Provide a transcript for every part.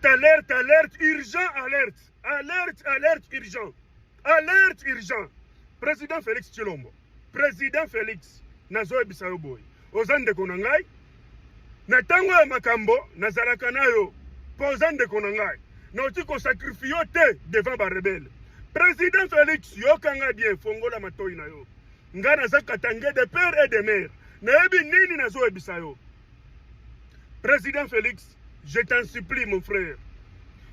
alerte, urgent, alerte, urgent. Alerte, urgent. Président Félix Tshilombo. Président Félix, nazo ebisayo boy. Ozande konangai. Na tango ya makambo, nazalaka nayo. Ozande konangai. Na otiko sacrifiyo te devant ba rebelle. Président Félix, yokanga bien, fongola matoi na yo. Nga naza katange de père et de mère. Na ebi nini nazo ebisayo. Président Félix, je t'en supplie mon frère.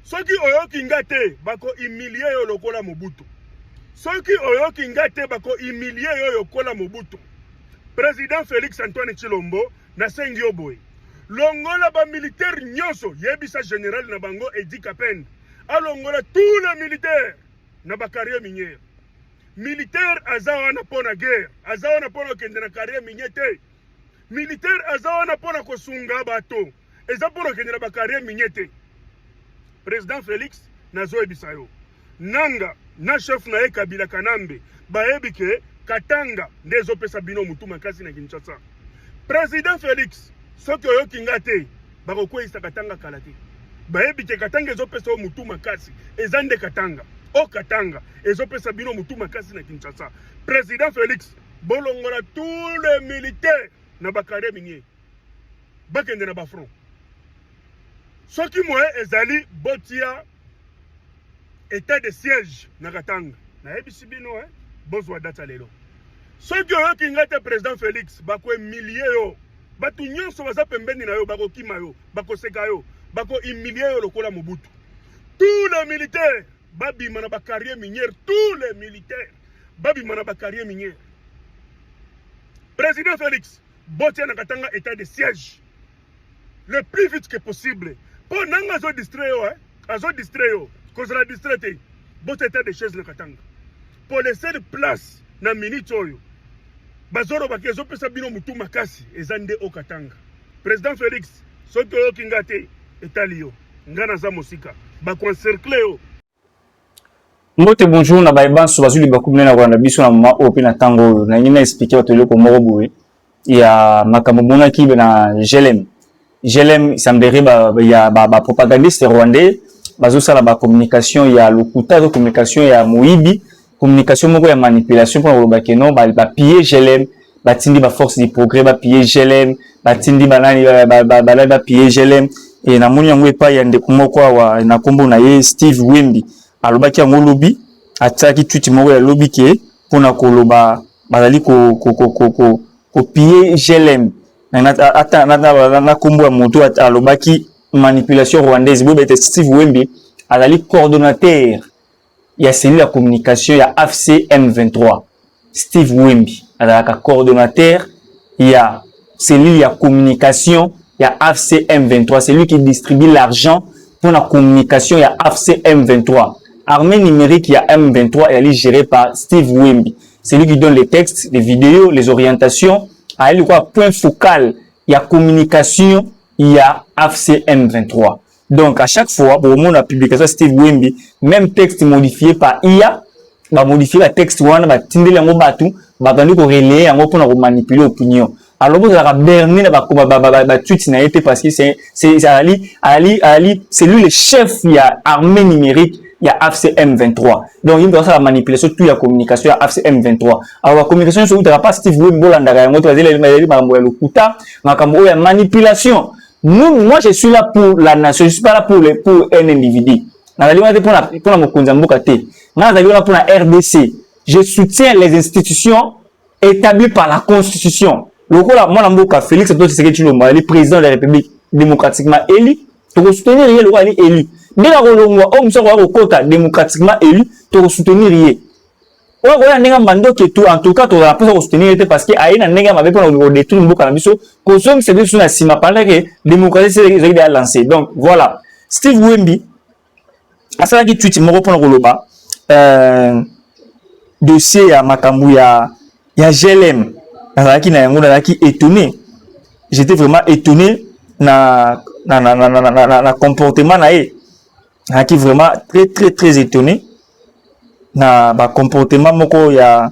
Soki oyoki ngate bako humilier yo lokola Mobutu. Soki oyoki ngate bako humilier yo lokola Mobutu. Président Félix Antoine Tshilombo na sengi yo boy. Longola ba militaire nyonso yebisa général na bango Edi Kapende. Alongola tous les militaires na ba carrière minière. Militaire azawa na pona guerre, azawa na pona kende na carrière minière te. Militaire azawa na pona kosunga bato. Eza pona kende na ba carrière minière te. Président Félix nazo ebisayo. Nanga na chef na Kabila Kanambe bayebi ke Katanga ndezo pesa bino mutu makasi na Kinshasa. Président Félix soki oyoki ngate bako kwesa Katanga kalate. Bayebi ke Katanga ezo pesa mutu makasi ezande Katanga. O Katanga ezo pesa bino mutu makasi na Kinshasa. Président Félix bolongola tous les militaires na bakare minye. Bakende na ba front. Soki moye ezali botia état de siège na Katanga. Na ebisi bino bozwa data lelo. Soki oyoki ngate président Félix bako humilier yo. Batu nyonso baza pembeni na yo bako kima yo, bako seka yo, bako humilier yo lokola Mobutu. Tous les militaires babi mana ba carrière minière, tous les militaires babi mana ba carrière minière. Président Félix botia na Katanga état de siège le plus vite que possible. Pour nanga zo distrait yo, azo distrait yo, cause la distraité. Botia état de siège na Katanga. Pour laisser de place na minute oyo. Bazoro bakezo pesa bino mutu makasi ezande o Katanga. Président Félix soki oyo kingate etali yo. Ngana za mosika ba encercler yo. Mbote bonjour na baibanso bazuli bakumene na Rwanda biso na mama ope na tango na nyina expliquer batelo ko moko boye ya makambo mona kibe na GLM. GLM sambere ya ba propagandiste rwandais bazo sala ba communication ya lokuta de communication ya Moibi, communication moko ya manipulation pour le bakeno ba piller GLM, batindi ba force du progrès ba piller GLM, batindi banani ba piller GLM et na moni yango epa ya ndeko moko wa na kombo na ye Steve Wimbi. Alobaki yango lobi ataki tweet moko ya lobi ke pona koloba bazali ko piller GLM na kombo ya moto alobaki manipulation rwandaise bo bete Steve Wimbi azali coordonnateur ya cellule ya communication ya AFC M23. Steve Wimbi azalaka coordonnateur ya cellule ya communication ya AFC M23, c'est lui qui distribue l'argent pour la communication ya AFC M23. Armée numérique ya M23 elle est gérée par Steve Wimbi. C'est lui qui donne les textes, les vidéos, les orientations. À elle quoi point focal ya communication ya AFC M23. Donc à chaque fois pour mon publication Steve Wimbi, même texte modifié par IA, va modifier le texte wana va tindela ngo batu, va tandi ko relayer yango pour na manipuler opinion. Alors vous allez berner na tweet na été parce que c'est Ali, c'est lui le chef ya armée numérique ya AFC M23. Donc il doit faire la manipulation tout la communication ya AFC M23. Alors la communication sur pas Steve Wimbi bolandaka yango to azeli makambo ya lokuta, makambo ya manipulation. Moi je suis là pour la nation, je suis pas là pour un individu. Pour la Mokonzamboka te. Là pour la RDC. Je soutiens les institutions établies par la Constitution. Le là moi Mboka Félix Antoine Tshisekedi le président de la République démocratiquement élu, pour soutenir le roi élu. Dès la rolongwa homme soit au quota démocratiquement élu, pour soutenir rien. En tout cas, tu vas pas soutenir parce que Aïna Nega m'avait pas détruire Mboka Nabiso, consomme c'est sur la cima pendant que démocratie c'est lancé. Donc voilà, Steve Wimbi, à ça qui tweet mon pour Roloba, dossier à Makambu ya GLM, qui étonné. J'étais vraiment étonné na comportement na qui vraiment très étonné. Na ba comportement moko ya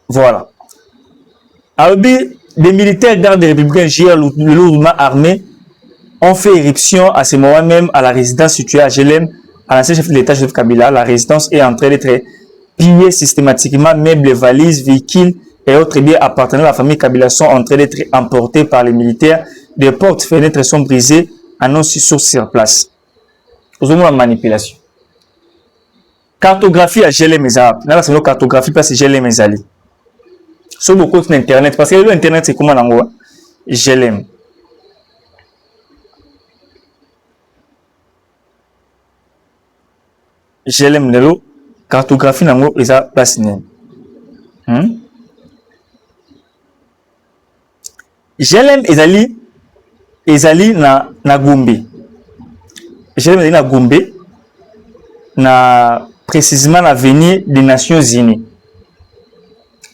voilà. Alors des militaires garde républicains gèrent le lourdement armé ont fait éruption à ce moment même à la résidence située à Jelem, à l'ancien chef de l'État Joseph Kabila. La résidence est en train d'être pillée systématiquement. Meubles, valises, véhicules et autres biens appartenant à la famille Kabila sont en train d'être emportés par les militaires. Des portes, fenêtres sont brisées, annonce sur place. Vous avez la manipulation. Cartographie à Jelem Ezali. Là, c'est une cartographie parce que Jelem Ezali. Sur beaucoup d'internet, parce que l'internet c'est comment l'ango? Jelem. Jelem lelo cartographie nango eza place nene. Jelem ezali na Gombe. Jelem ezali na Gombe na précisément l'avenir des Nations Unies.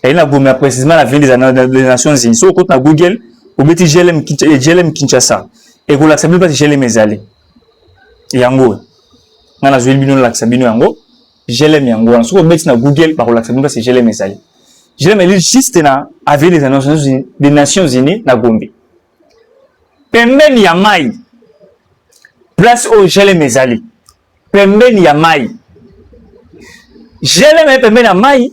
Et na Gombe précisément l'avenir des Nations Unies. So côté na Google, au beti Jelem Kinshasa. Et ko l'accepter pas Jelem ezali. Yango. Na zwi bino l'accepter bino yango. Jelem yango. So ko beti na Google ba ko l'accepter pas Jelem ezali. Jelem est juste na avenir des Nations Unies na Gombe. Pembeni ya mai. Place au Jelem ezali. Pembeni ya mai. Jelem pembeni ya mai.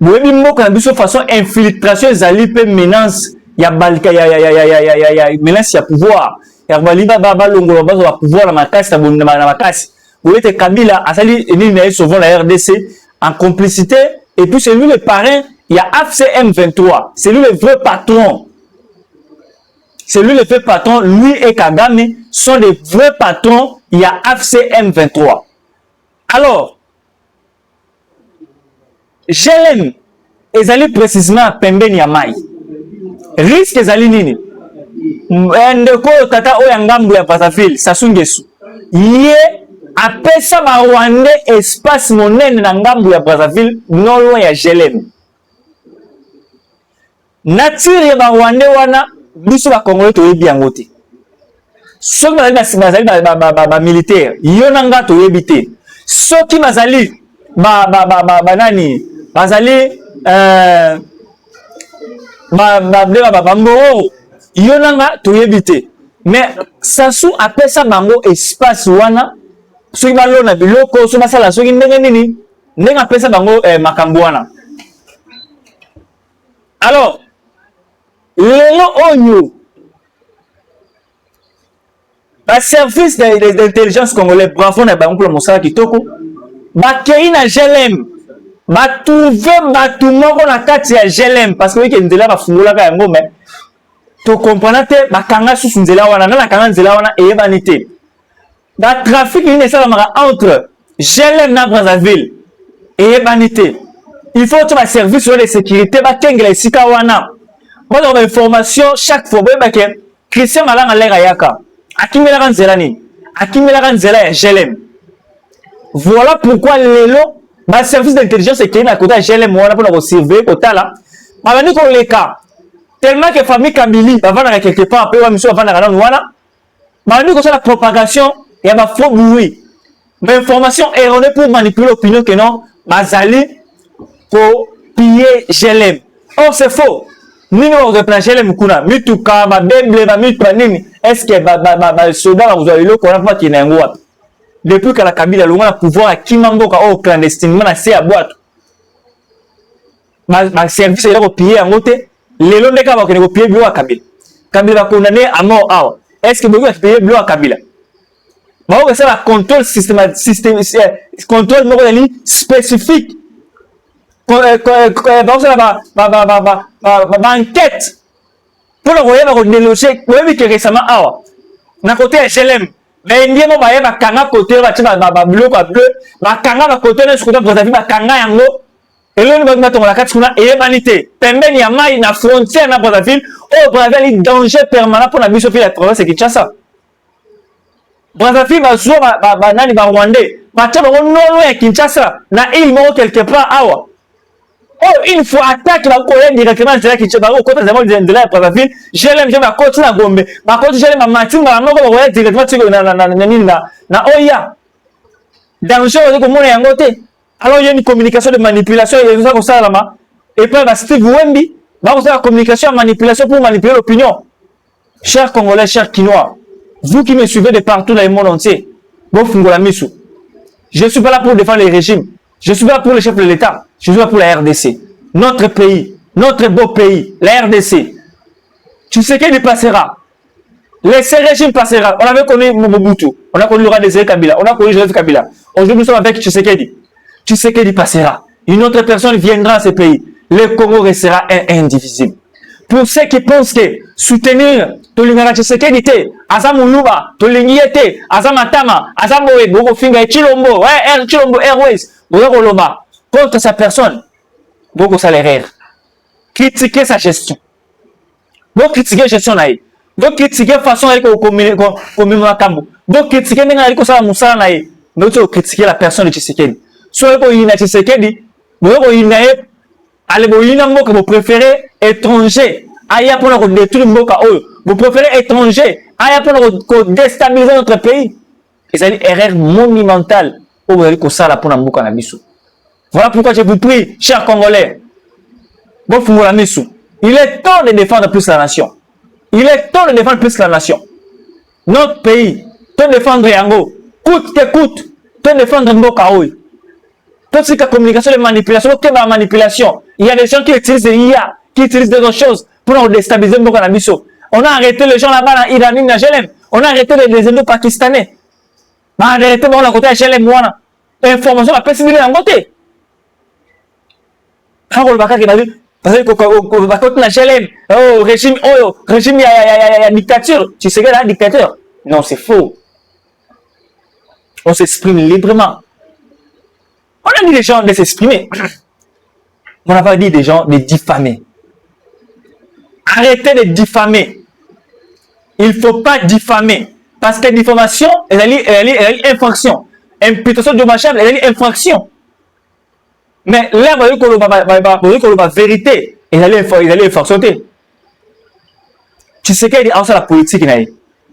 Boyebi moko na biso façon infiltration ezali pe menace ya balika ya menace ya pouvoir. Ya baliba baba longola bazo ba pouvoir na makasi na makasi. Boyete Kabila asali ni na souvent la RDC en complicité et puis c'est lui le parrain, il y a AFC M23. C'est lui le vrai patron. C'est lui le vrai patron, lui et Kagame sont les vrais patrons. Il y a AFC M23. Alors, Jelem ezali précisément pembeni ya mai. Risque ezali nini? Ndeko tata oya ngambu ya Brazzaville, Sassou Nguesso. Ye apesa ba Rwandais espace monene na ngambu ya Brazzaville, non loin ya Jelem. Nature ya ba Rwandais wana biso ba Congolais toyebi yango te. Soki bazali ba militaire, yo nanga toyebi te. Soki bazali nani bazali mboro yo nanga toyebi te. Mais Sassou apesa bango espace wana soki balona biloko so basala soki ndenge nini ndenge apesa bango makambo wana. Alors lelo oyo ba service d'intelligence congolais bravo na bango pour mosala kitoko ba kei na Jelem ba trouver batu moko na kati ya Jelem parce que nzela ba fungula ka yango mais to comprendre te ba kanga susu nzela wana na kanga nzela wana eyebani te ba trafic ni ça mara entre Jelem na Brazzaville eyebani te. Il faut que ba service de sécurité ba kengela esika wana ba do information chaque fois ba ke Christian Malanga lera yaka akimela nzela ni akimela nzela ya Jelem. Voilà pourquoi lelo ba service d'intelligence et qui na côté Jelem wana pour surveiller kotala ba bani ko leka tellement que famille Kamili va vendre quelque part après mission va vendre na wana ba bani ko la propagation ya ba faux bruit mais information erronée pour manipuler l'opinion que non bazali pour piller Jelem. Or c'est faux. Nini wa replan Jelem kuna mituka ba bemble ba mitwa nini est-ce que ba soda ba uzali loko na fa kina yango wapi depuis que la Kabila longa na pouvoir à Kimamboka au clandestinement na se ya boîte ma service ya ko piller yango te lelo ndeka ba ko piller bio ya Kabila Kabila condamné à mort awa est-ce que vous piller bio ya Kabila ba ko ça la contrôle système contrôle moko ali spécifique ba ça ba enquête pour le voyer ba ko déloger oui que récemment awa na côté HLM mais ndiye mo baye bakanga côté ba tima ba bleu bakanga ba côté na skuta Brazzaville bakanga yango eloni ba matongo la kati kuna eyebanité pembeni ya mai na frontière na Brazzaville oh Brazzaville danger permanent pour la biso fi la province de Kinshasa. Brazzaville ba zo ba nani ba Rwandais ba taba ngo non ya Kinshasa na il mo quelque part awa oh une fois attaque la Corée directement de la Kinshasa au côté de la Brazzaville Jelem je ba côté na Gombe ba côté Jelem ba matinga moko ba Corée directement na oya danger ko mona yango te. Alors il y a une communication de manipulation et ça comme ça là et puis ba Steve Wemby ba ko ça communication manipulation pour manipuler l'opinion. Chers Congolais, chers Kinois, Vous qui me suivez de partout dans le monde entier, bon fungola misu. Je suis pas là pour défendre les régimes. Je suis pas là pour le chef de l'État. Je suis là pour la RDC. Notre pays, notre beau pays, la RDC. Tu sais qu'il passera. Ce régime passera. On avait connu Mobutu. On a connu le roi des Kabila. On a connu Joseph Kabila. Aujourd'hui, nous sommes avec Tshisekedi. Tshisekedi passera. Une autre personne viendra à ce pays. Le Congo restera indivisible. Pour ceux qui pensent que soutenir Tolingara Tshisekedi te, Azamuluba, Tolingiete, Azamatama, Azamoe, Bogofinga, Chilombo, Chilombo Airways, Bogoloba, contre sa personne, Bogo salaire. Critiquer sa gestion. Vous critiquer la gestion naïe. Vous critiquer la façon avec comme Makambo. Vous critiquer la Moussa naïe. Mais vous critiquer la personne de Tshisekedi. Soit vous avez Tshisekedi, vous avez allez vous préférez étranger. Aya pour détruire Mboka Oyo. Vous préférez étranger. Aya pour déstabiliser notre pays. Et c'est une erreur monumentale. Vous avez que ça là pour Mboka Nabisu. Voilà pourquoi je vous prie, chers Congolais. Bon Fungola Misu. Il est temps de défendre plus la nation. Il est temps de défendre plus la nation. Notre pays, de défendre Yango. Coûte que coûte, de défendre Mboka Oyo. Toute cette communication, les manipulations, la manipulation. Il y a des gens qui utilisent l'IA, qui utilisent d'autres choses pour nous déstabiliser Mboka Nabiso. On a arrêté les gens là-bas dans Iran, dans Jelem. On a arrêté les Indo-Pakistanais. On a arrêté les côté de Jelem. L'information va pas cibler en côté. Quand on va dire, parce que la Jelem, régime, il y a dictature. Tu sais que la dictature? Non, c'est faux. On s'exprime librement. On a dit des gens de s'exprimer. On n'a pas dit des gens de diffamer. Arrêtez de diffamer. Il ne faut pas diffamer. Parce que diffamation, elle est infraction. Imputation dommageable, elle est infraction. Mais là, vous voyez qu'on va vérité. Ils allaient infraction. Tu sais qu'il y a la politique.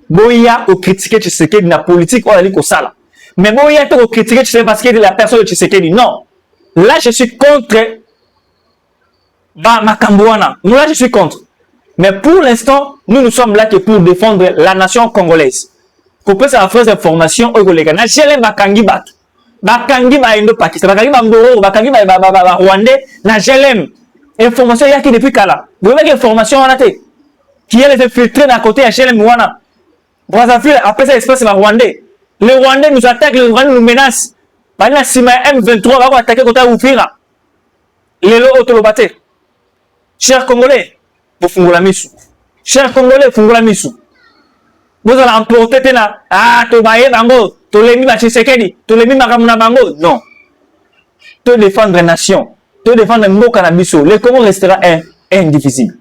Boya ou critiquer tu sais qu'il y a la politique, on a dit que ça là. Mais bon, il y a tout critiquer, tu sais, parce que la personne de Tshisekedi. Non. Là, je suis contre Makambouana. Nous, là, je suis contre. Mais pour l'instant, nous sommes là que pour défendre la nation congolaise. Pour que ça fasse information aux collègues. J'ai les Bakangi Bat. Bakangi ba Indo-Pakistan. Bakangi ba Mboro. Bakangi ba Rwandais. Na GLM. Information, il y a qui depuis Kala. Vous voyez l'information en a été. Qui est les infiltrés d'un côté à GLM Wana. Brazzaville, après ça, l'espace, c'est Rwandais. Les Rwandais nous attaquent, les Rwandais nous menacent. Maintenant, si ma M23 va attaquer contre Oufira, les lots autolobatés. Chers Congolais, vous fungez la mission. Chers Congolais, vous fungez la mission. Vous allez emporter, tu vas y bango, tu l'as mis à Tshisekedi, tu l'as mis à Makamuna bango. Non. Tu défendre la nation, tu défendre le mot cannabiso. Le Congo restera indivisible.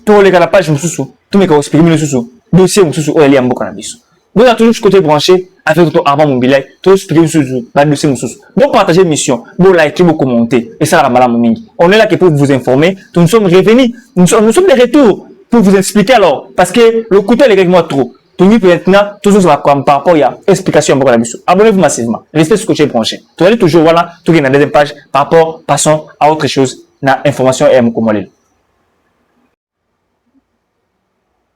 Tu les la page Moussou, tu me exprimer le sous, dossier Moussou, ou Elia Mbokannabiso. Vous êtes toujours côté branché avec votre arbre mobile, tout ce qui est sous dossier Moussou. Vous partagez mission, vous likez, vous commentez, et ça la malade mingi. On est là que pour vous informer. Nous sommes revenus, nous sommes de retour pour vous expliquer alors, parce que le couteau est avec moi trop. Tout le monde maintenant, toujours par rapport à l'explication à Mbokannabiso. Abonnez-vous massivement, restez sur côté branché. Vous allez toujours voilà, tout dans la deuxième page par rapport, passons à autre chose, dans l'information et à Moukomolel.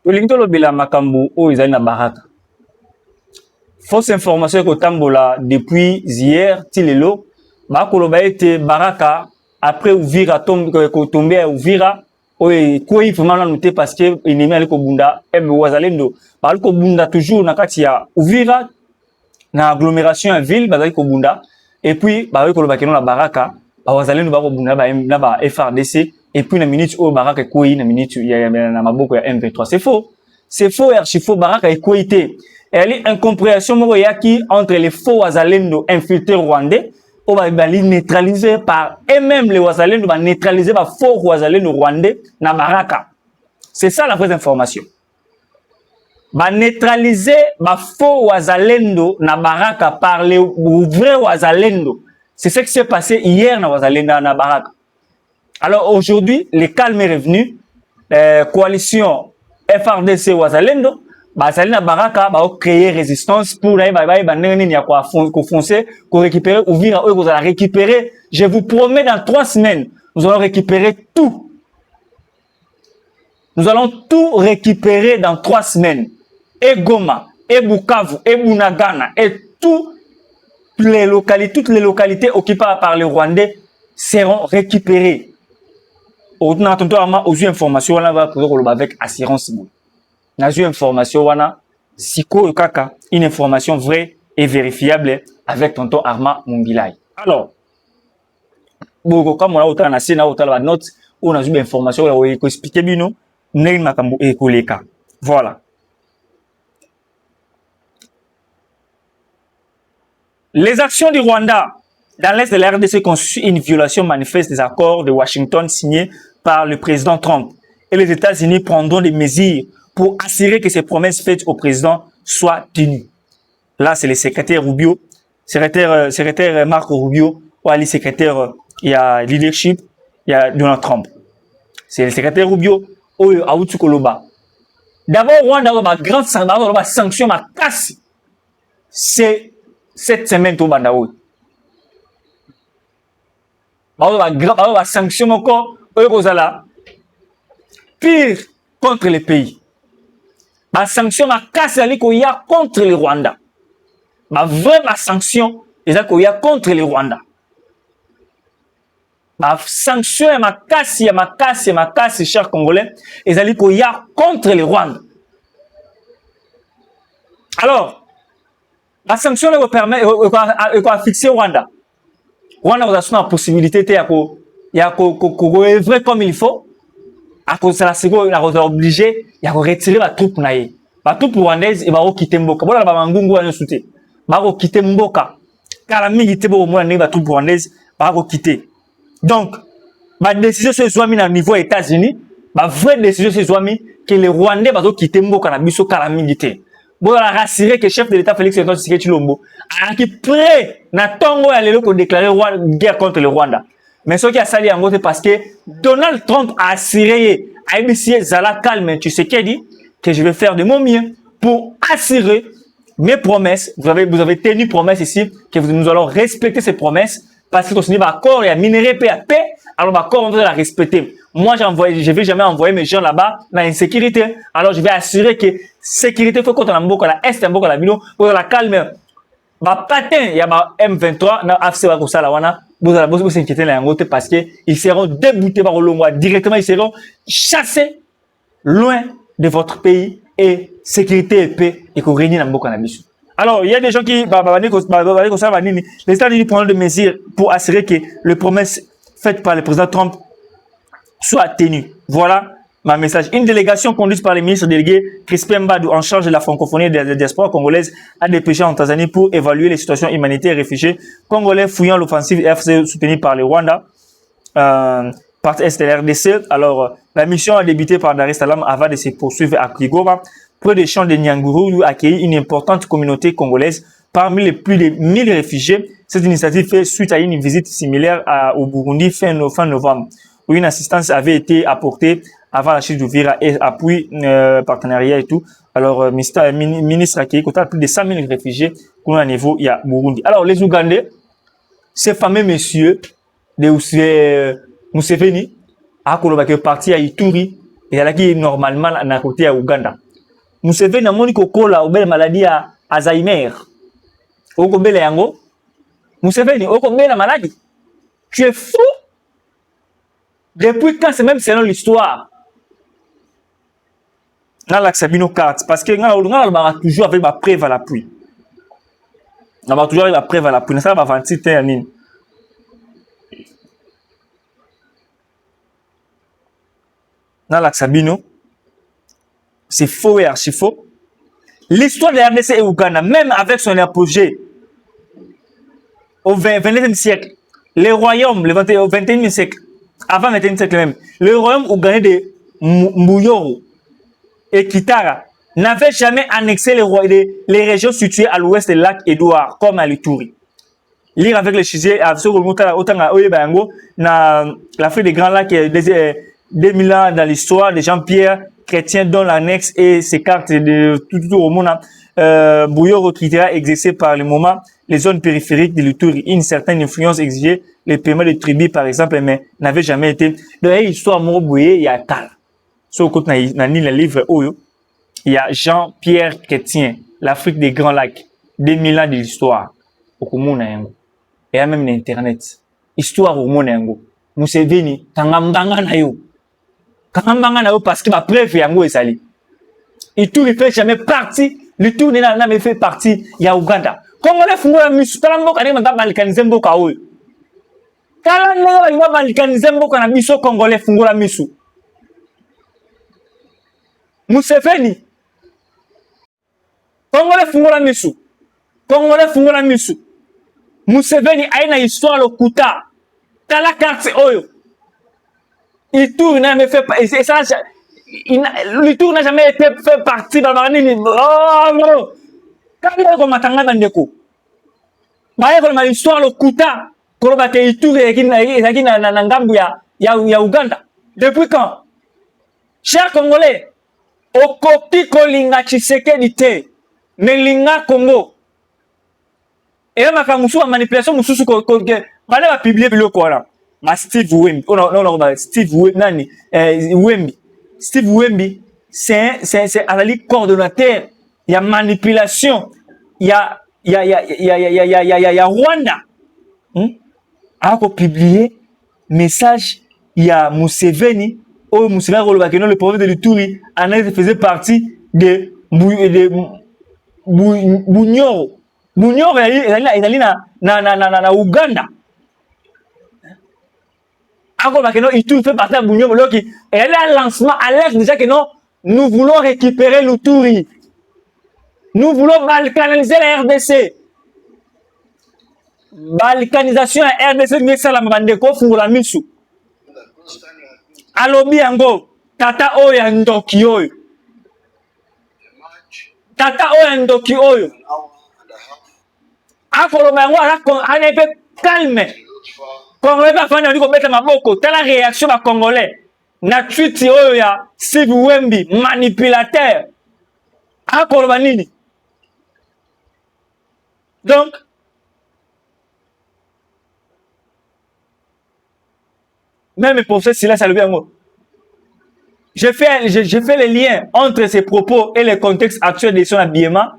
Tolingo lobela makambu o izali na baraka. Fausse information ko tambola depuis hier tilelo ba koloba ete baraka après Uvira tomber à Uvira o koi vraiment na noter parce que ennemi ali ko bunda ebe wazalendo ba ko bunda toujours na kati ya Uvira na agglomération ya ville bazali ko bunda et puis ba koloba keno na baraka ba wazalendo ba ko bunda na ba FRDC. Et puis, la minute où Baraka est couillé, la minute où il y a Maboko M23. C'est faux. C'est faux, archi faux. Baraka est couillé. Elle est incompréhension entre les faux Wazalendo infiltrés rwandais, ou va les neutraliser par eux-mêmes les Wazalendo, va neutraliser par faux Wazalendo rwandais na Baraka. C'est ça la vraie information. Va neutraliser par faux Wazalendo na Baraka par les vrais Wazalendo. C'est ce qui s'est passé hier na Wazalendo na Baraka. Alors aujourd'hui, le calme est revenu. Coalition FRDC Wazalendo, Bazalina Baraka va créer résistance pour récupérer Uvira. Vous allez récupérer. Je vous promets, dans 3 semaines, nous allons récupérer tout. Nous allons tout récupérer dans 3 semaines. et Goma, et Bukavu, et Bunagana, et toutes les localités occupées par les Rwandais seront récupérées. On a eu information avec assurance. On a eu information une information vraie et vérifiable avec tonton Armand Mumbilai. Alors, comme on a autant la note, on a eu l'information, on a expliqué bien, voilà. Les actions du Rwanda dans l'est de la RDC constituent une violation manifeste des accords de Washington signés par le président Trump. Et les États-Unis prendront des mesures pour assurer que ces promesses faites au président soient tenues. Là, c'est le secrétaire Rubio, secrétaire Marco Rubio, ou le secrétaire, il y a leadership, il y a Donald Trump. C'est le secrétaire Rubio, ou Aoutou Koloba. D'abord, Rwanda a une grande sanction, ma casse. C'est cette semaine, tout bandaoui. La sanction encore, pire contre les pays. La sanction ma casse qu'il y a contre le Rwanda. Ma vraie sanction est qu'il y a contre le Rwanda. Ma sanction est ma casse, chers Congolais, et qu'il y a contre le Rwanda. Alors, la sanction elle permet de fixer Rwanda. Rwanda a la possibilité de œuvrer comme il faut. À cause de la seconde, on est obligé de retirer la troupe naïe. La troupe rwandaise, il va quitter Mboka. Voilà, Bangungu a sauté. Va quitter Mboka. Car la milité pour moi, la troupe rwandaise va quitter. Donc, ma décision sur Zouami au niveau États-Unis, ma vraie décision sur Zouami, que les Rwandais vont quitter Mboka na biso car la milité. Bon, on a rassuré que le chef de l'État Félix Antoine Tshisekedi Tshilombo a prêt na tongo à l'élo pour déclarer guerre contre le Rwanda. Mais ce qui a sali en gros, c'est parce que Donald Trump a assuré à ABC Zala calme Tshisekedi que je vais faire de mon mieux pour assurer mes promesses. Vous avez tenu promesse ici que nous allons respecter ces promesses parce que c'est un accord et un minerai PAP. Alors l'accord on doit la respecter. Moi je vais jamais envoyer mes gens là-bas dans l'insécurité. Alors je vais assurer que sécurité faut qu'on a mboka la est mboka la bino pour la calme. Ba patin il y a ba M23 na AFC wa kusala wana. Vous s'inquiétez là parce que ils seront déboutés par le Longwa directement, ils seront chassés loin de votre pays et sécurité et paix et qu'on règne dans beaucoup d'ambition. Alors, il y a des gens qui les États-Unis prennent des mesures pour assurer que les promesses faites par le président Trump soient tenues. Voilà ma message. Une délégation conduite par le ministre délégué Crispin Mbadou en charge de la francophonie de la diaspora congolaise a dépêché en Tanzanie pour évaluer les situations humanitaires et réfugiés congolais fouillant l'offensive FC soutenue par le Rwanda, par est de la RDC. Alors, la mission a débuté par Dar es Salaam avant de se poursuivre à Kigoma, près des champs de Nyanguru, où accueilli une importante communauté congolaise. Parmi les plus de 1000 réfugiés, cette initiative fait suite à une visite similaire au Burundi fin novembre, où une assistance avait été apportée avant la chute d'Uvira et appui partenariat et tout. Alors, ministre accueilli plus de 100 000 réfugiés qu'on a à niveau, il y a Burundi. Alors, les Ougandais, ces fameux messieurs de Museveni, à Kolobake parti à Ituri, et à la qui normalement à côté à Ouganda. Museveni a moni kokola obele maladie à Alzheimer. Okobele yango. Museveni, okobele la maladie. Tu es fou? Depuis quand c'est même selon l'histoire? Dans l'accès carte, parce que on va toujours avec ma preuve à l'appui. On va toujours avec la preuve à l'appui. Ça va avancer termine. Dans l'accès c'est faux et archi faux. L'histoire de la RDC et Ouganda, même avec son apogée au 20e siècle, les royaumes, au 21e siècle, avant le 21e siècle même, le royaume ougandais de Mbuyoro et Kitara n'avaient jamais annexé les régions situées à l'ouest du lac Édouard, comme à l'Ituri. Lire avec les chisiers, l'Afrique des Grands Lacs, 2000 ans dans l'histoire de Jean-Pierre Chrétien, dont l'annexe et ses cartes de tout au monde, Mbuyoro Kitara exercé par le moment les zones périphériques de l'Ituri. Une certaine influence exigée les paiements de tribus, par exemple, mais n'avait jamais été. De l'histoire, il y a tal. Sur le côté, dans le livre, il y a Jean-Pierre Chrétien, l'Afrique des Grands Lacs, 2000 ans de l'histoire. Au Yango. Et même l'Internet. Histoire au Yango. Museveni, Kangambanga na yo. Kangambanga na yo parce que ma preuve yango est sali. Et tout ne fait jamais partie, le tout n'a jamais fait partie, il y a Ouganda. Congolais fungola misu, talamboka ne manga balkanize mboka oyo. Talamboka ne manga balkanize mboka na biso Congolais fungola misu. Museveni. Congolais fungola misu. Congolais fungola misu. Museveni aina histoire lokuta. Tala carte oyo. Il tourne n'a jamais fait et ça le tour n'a jamais été fait partie dans la ligne. Oh non. Quand il y a comme matanga bandeko. Baye comme l'histoire lokuta. Koloba te itu ezaki na ngambu ya Uganda. Depuis quand? Chers Congolais, okoki kolinga Tshisekedi te. Melinga Congo. Et là, ma manipulation, mususu bale ba publier biloko wana. Ma Steve Wemby. Oh non, Steve Wemby nani? Wemby. Steve Wemby, c'est à la coordonnateur. Il y a manipulation. Il y a Rwanda. Alors qu'on publier message, il y a Museveni. Oh, Museveni, le prophète de l'Ituri, faisait partie de Bunyoro. Bunyoro, il est na Uganda. Encore que non, il tout fait partie de Bunyoro. Et elle a un lancement alerte déjà que non, nous voulons récupérer l'Uturi. Nous voulons balkaniser la RDC. Balkanisation à RDC, mais ça la mandeko fungola misu. Alobi yango, tata oyo ndoki oyo. Tata oyo ndoki oyo. Akoloba yango ana pe calme. Congolais pas fana ndiko mettre maboko, tala réaction ba Congolais. Na tweet oyo ya Steve Wemby, manipulateur. Akoloba nini? Donc même pour ce silence à le bien mot. J'ai fait les liens entre ces propos et le contexte actuel de son habillement.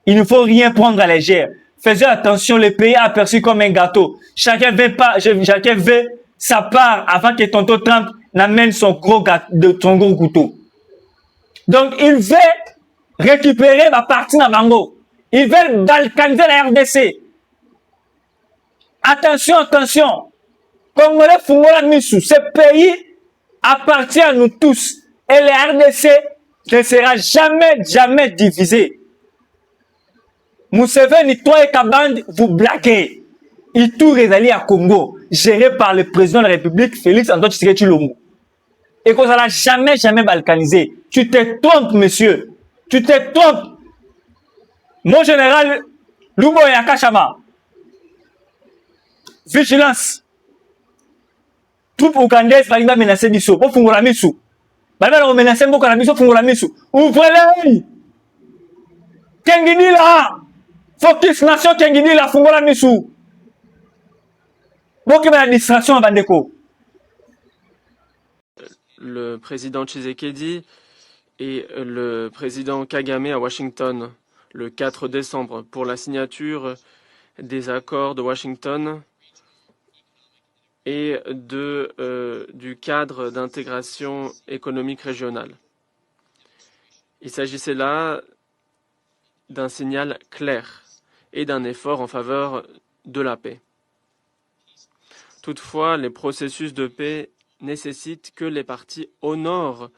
Il ne faut rien prendre à la légère. Faisons attention, le pays est aperçu comme un gâteau. Chacun veut sa part avant que tonton Trump n'amène son gros couteau. Donc, il veut récupérer ma partie dans Bango. Il veut balkaniser la RDC. Attention, attention. Congolais Fungola Misu, ce pays appartient à nous tous. Et la RDC ne sera jamais divisé. Museveni, toi et ta bande, vous blaguez. Et tout réalisé à Congo, géré par le président de la République, Félix Antoine Tshisekedi Tshilombo. Et qu'on ne jamais balkanisé. Tu te trompes, monsieur. Tu te trompes. Mon général, Lubo Yakashama. Vigilance. Troupe ougandaise, va menacer Misso. Pour Fungola Misu. Va menacer Mbokana Misso, Fungola Misu. Ouvrez-les. Kengini là. Focus Nation Kengini là, Fungola Misu. Beaucoup de distraction à Bandeko. Le président Tshisekedi et le président Kagame à Washington le 4 décembre pour la signature des accords de Washington et du cadre d'intégration économique régionale. Il s'agissait là d'un signal clair et d'un effort en faveur de la paix. Toutefois, les processus de paix nécessitent que les parties honorent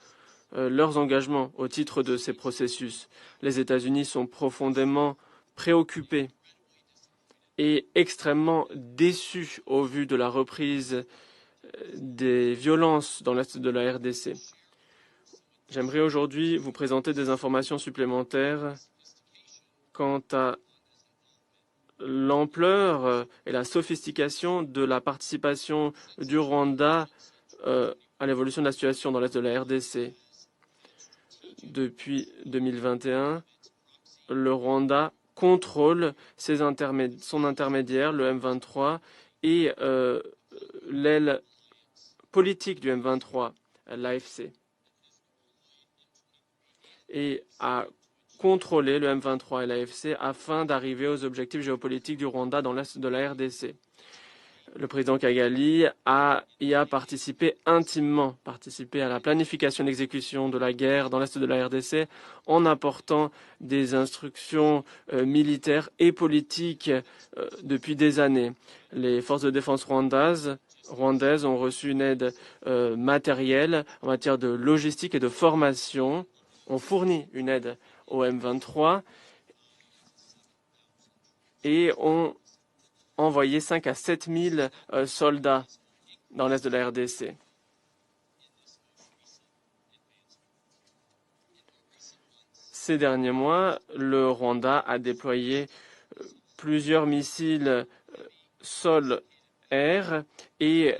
leurs engagements au titre de ces processus. Les États-Unis sont profondément préoccupés et extrêmement déçus au vu de la reprise des violences dans l'est de la RDC. J'aimerais aujourd'hui vous présenter des informations supplémentaires quant à l'ampleur et la sophistication de la participation du Rwanda à l'évolution de la situation dans l'est de la RDC. Depuis 2021, le Rwanda contrôle son intermédiaire, le M23, et l'aile politique du M23, l'AFC. et à contrôler le M23 et l'AFC afin d'arriver aux objectifs géopolitiques du Rwanda dans l'est de la RDC. Le président Kigali y a participé intimement, participé à la planification et l'exécution de la guerre dans l'est de la RDC en apportant des instructions militaires et politiques depuis des années. Les forces de défense rwandaises ont reçu une aide matérielle en matière de logistique et de formation, ont fourni une aide au M23 et ont envoyé 5 à 7 000 soldats dans l'est de la RDC. Ces derniers mois, le Rwanda a déployé plusieurs missiles sol-air et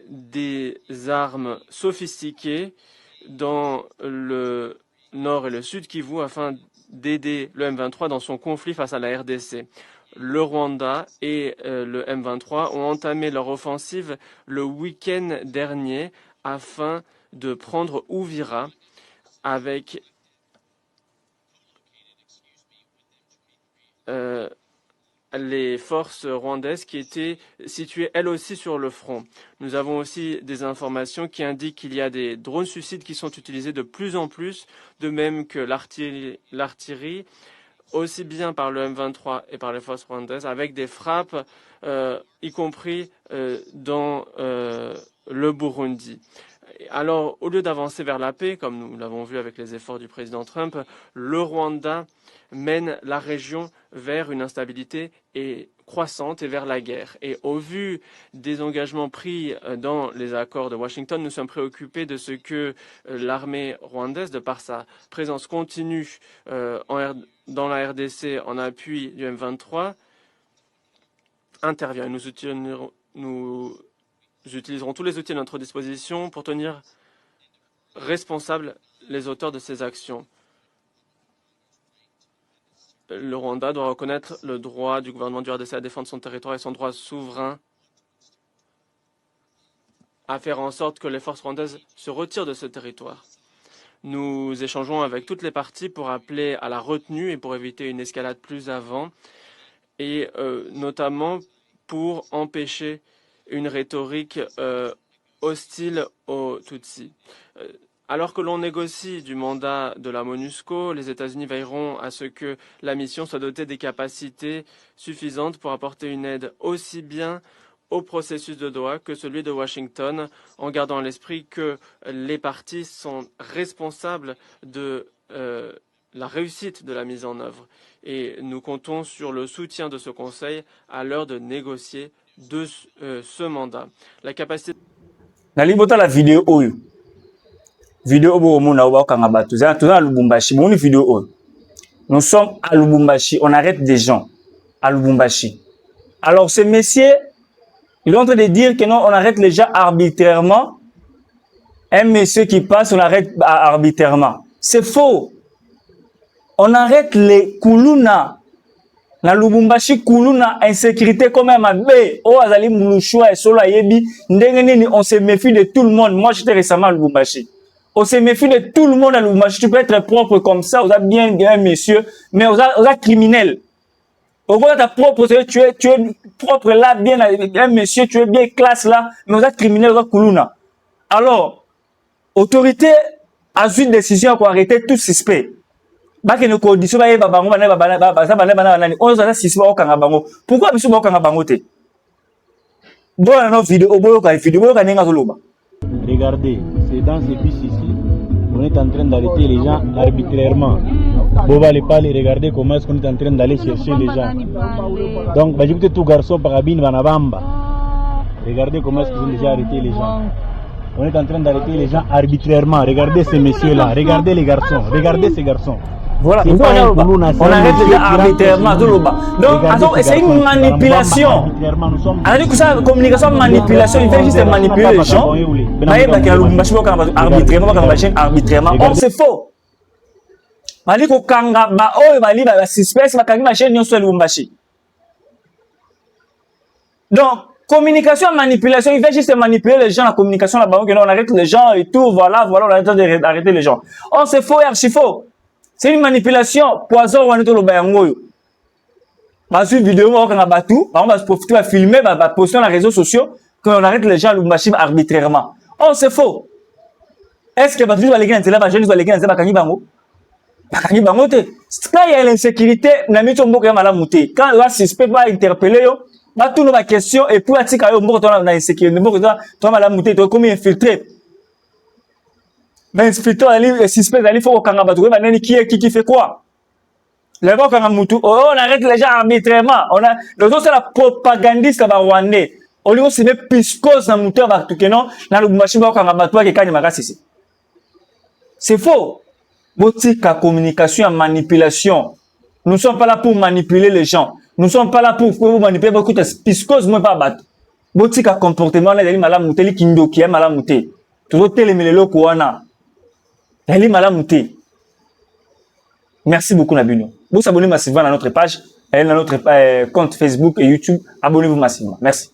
des armes sophistiquées dans le nord et le sud Kivu afin d'aider le M23 dans son conflit face à la RDC. Le Rwanda et le M23 ont entamé leur offensive le week-end dernier afin de prendre Uvira avec les forces rwandaises qui étaient situées elles aussi sur le front. Nous avons aussi des informations qui indiquent qu'il y a des drones suicides qui sont utilisés de plus en plus, de même que l'artillerie, aussi bien par le M23 et par les forces rwandaises, avec des frappes, y compris dans le Burundi. Alors, au lieu d'avancer vers la paix, comme nous l'avons vu avec les efforts du président Trump, le Rwanda mène la région vers une instabilité croissante et vers la guerre. Et au vu des engagements pris dans les accords de Washington, nous sommes préoccupés de ce que l'armée rwandaise, de par sa présence continue dans la RDC en appui du M23, intervient. Nous utiliserons tous les outils à notre disposition pour tenir responsables les auteurs de ces actions. Le Rwanda doit reconnaître le droit du gouvernement du RDC à défendre son territoire et son droit souverain à faire en sorte que les forces rwandaises se retirent de ce territoire. Nous échangeons avec toutes les parties pour appeler à la retenue et pour éviter une escalade plus avant, et notamment pour empêcher une rhétorique hostile aux Tutsis. Alors que l'on négocie du mandat de la MONUSCO, les États-Unis veilleront à ce que la mission soit dotée des capacités suffisantes pour apporter une aide aussi bien au processus de Doha que celui de Washington, en gardant à l'esprit que les parties sont responsables de la réussite de la mise en œuvre. Et nous comptons sur le soutien de ce Conseil à l'heure de négocier de ce mandat. La capacité... Nalibota la vidéo oyo. Vidéo oyo mona oba kangaba tuza à Lubumbashi. Bon vidéo oyo. Nous sommes à Lubumbashi, on arrête des gens à Lubumbashi. Alors ces messieurs, ils sont en train de dire que non, on arrête les gens arbitrairement. Un monsieur qui passe, on arrête arbitrairement. C'est faux. On arrête les Kuluna. Na Lubumbashi Kuluna, insécurité comme un mabé. Oh, azali moulouchoua et solo yebi. Ndengeni, on se méfie de tout le monde. Moi, j'étais récemment à Lubumbashi. On se méfie de tout le monde à Lubumbashi. Tu peux être propre comme ça, on a bien un monsieur, mais on a criminel. Au moins, ta propre, tu es propre là, bien, un monsieur, tu es bien classe là, mais on a criminel, on a Kuluna. Alors, autorité a eu une décision pour arrêter tout suspect. Baki ne condition ba bango bana on za suspect au kanga bango. Pourquoi biso ba kanga bango te? Bon na vidéo boyo ka nenga zoloba. Regardez, c'est dans ces bus ici, on est en train d'arrêter les gens arbitrairement. Boba les pas les regarder comment est-ce qu'on est en train d'aller chercher les gens. Donc, bah, j'ai peut-être tout garçon par abine vanabamba. Regardez comment est-ce qu'ils ont déjà arrêté les gens. On est en train d'arrêter les gens arbitrairement. Regardez ces messieurs-là, regardez les garçons, regardez ces garçons. Voilà, on arrête les gens arbitrairement. Donc, c'est une manipulation. Alors que ça, communication, manipulation, il fait juste manipuler les gens. Arbitrairement. Or, c'est faux. Maliko kanga ba oyo bali ba suspect ba kangi machine nyonso ya Lubumbashi. Donc communication manipulation, il fait juste manipuler les gens, la communication là-bas, on arrête les gens et tout, voilà, on arrête d'arrêter les gens. Oh, c'est faux et archi faux. C'est une manipulation. Poison, on est dans le bayangoyo. Parce que vidéo, on va battu, on va profiter, on va filmer, on va poster dans les réseaux sociaux, qu'on arrête les gens à Lubumbashi arbitrairement. Oh, c'est faux. Est-ce que les gens va les gagner, les jeunes va les gagner, quand il y a l'insécurité, quand le suspect va interpeller, va tourner ma question et pour attirer l'insécurité, comme infiltré. Mais infiltré, le suspect, il faut qui fait quoi? On arrête les gens arbitrairement. Les autres, c'est la propagandiste rwandais. On lui dit que piscose dans le moteur, c'est faux. Botika communication et manipulation. Nous ne sommes pas là pour manipuler les gens. Nous ne sommes pas là pour manipuler beaucoup de piscose, moi pas battre. Botika comportement, là, il y a malamouté, kindo qui est malamouté. Tout le télémélélo kouana. Il y a malamouté. Merci beaucoup, Nabino. Vous vous abonnez massivement à notre page, à notre compte Facebook et YouTube. Abonnez-vous massivement. Merci.